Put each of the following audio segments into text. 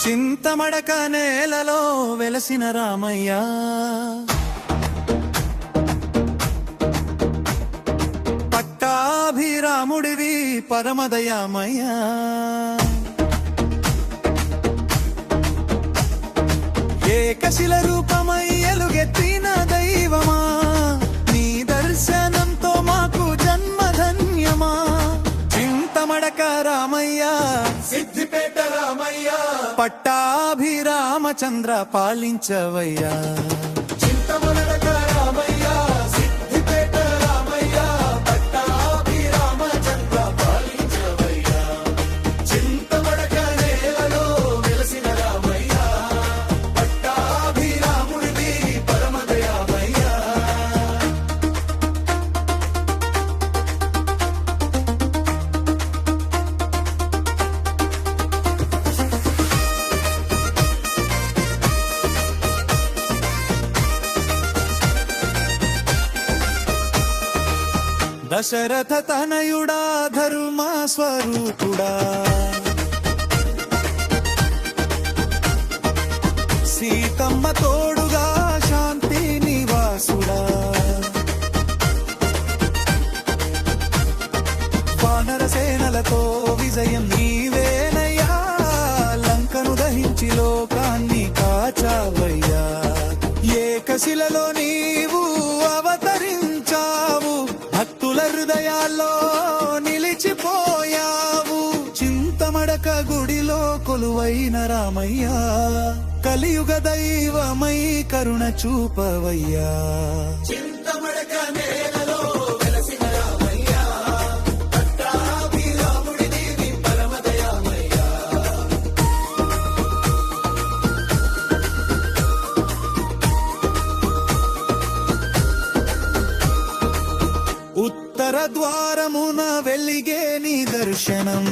చింతమడక నేలలో వెలసిన రామయ్య, పట్టాభిరాముడివి పరమదయామయ్య. ఏకశిల రూపమై ఎలుగెత్తిన దైవమా, నీ దర్శనంతో మాకు జన్మధన్యమా. చింతమడక రామయ్య, సిద్ధిపేట రామయ్య, పట్టాభిరామచంద్ర పాలించవయ్యా. చింతమడక రామయ్య, సిద్ధిపేట రామయ్య, పట్టాభిరామచంద్ర పాలించవయ్యా. చింతమడక నేలలో వెలసిన రామయ్య, పట్టాభిరాముడివి పరమదయామయ్యా. దశరథ తనయుడా ధర్మ స్వరూపుడా, సీతమ్మ తోడుగా శాంతి నివాసుడా, వానర సేనలతో విజయం నీవేనయ్యా, లంకను దహించి లోకాన్ని కాచావయ్యా. ఏకశిలలో నీవు అవతరించావు, భక్తుల హృదయాల్లో నిలిచిపోయావు. చింతమడక గుడిలో కొలువైన రామయ్య, కలియుగ దైవమై కరుణ చూపవయ్యా. చింతమడక నేలలో వెలసిన రామయ్య, పట్టాభిరాముడివి పరమదయామయ్యా. ఉత్తర ద్వారమున వెలిగే నీ దర్శనం,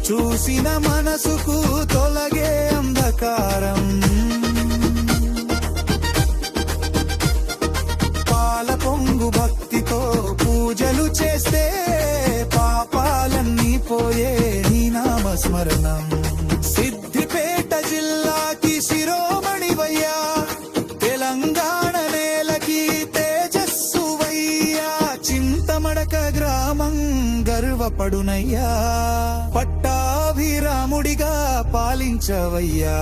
చూసిన మనసుకు తొలగే అంధకారం. పాల పొంగు భక్తితో పూజలు చేస్తే పాపాలన్నీ పోయే నీ నామస్మరణం. సిద్ధిపేట జిల్లాకి శిరోమణివయ్యా, తెలంగాణ నేలకి తేజస్సువయ్యా. చింతమడక గ్రామం గర్వపడునయ్యా, పట్టాభిరాముడిగా పాలించవయ్యా.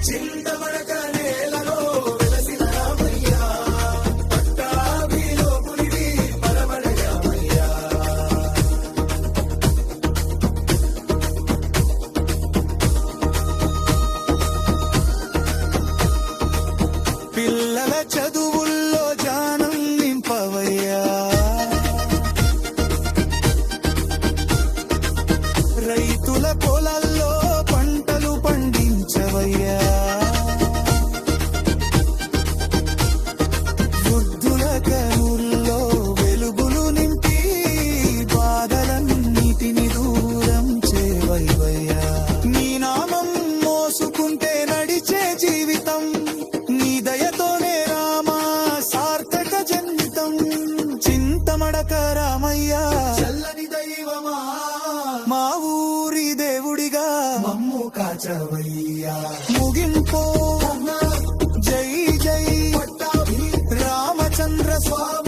చింతమడక నేలలో వెలసిన రామయ్య, పట్టాభిరాముడివి పరమదయామయ్యా. పిల్లల చదువుల్లో జానం నింపవయ్యా, రైతుల పొలాల్లో పంటలు పండించవయ్యా. వృద్ధుల కనుల్లో వెలుగులు నింపి బాధలన్నిటిని దూరం చేవయ్యా. నీ నామం మోసుకుంటే నడిచే జీవితం, నీ దయతోనే రామా సార్థక జన్మితం. చింతమడక రామయ్య, చల్లని దైవమా, మా ఊరి దేవుడిగా మమ్ము కాచవయ్యా. ముగింపో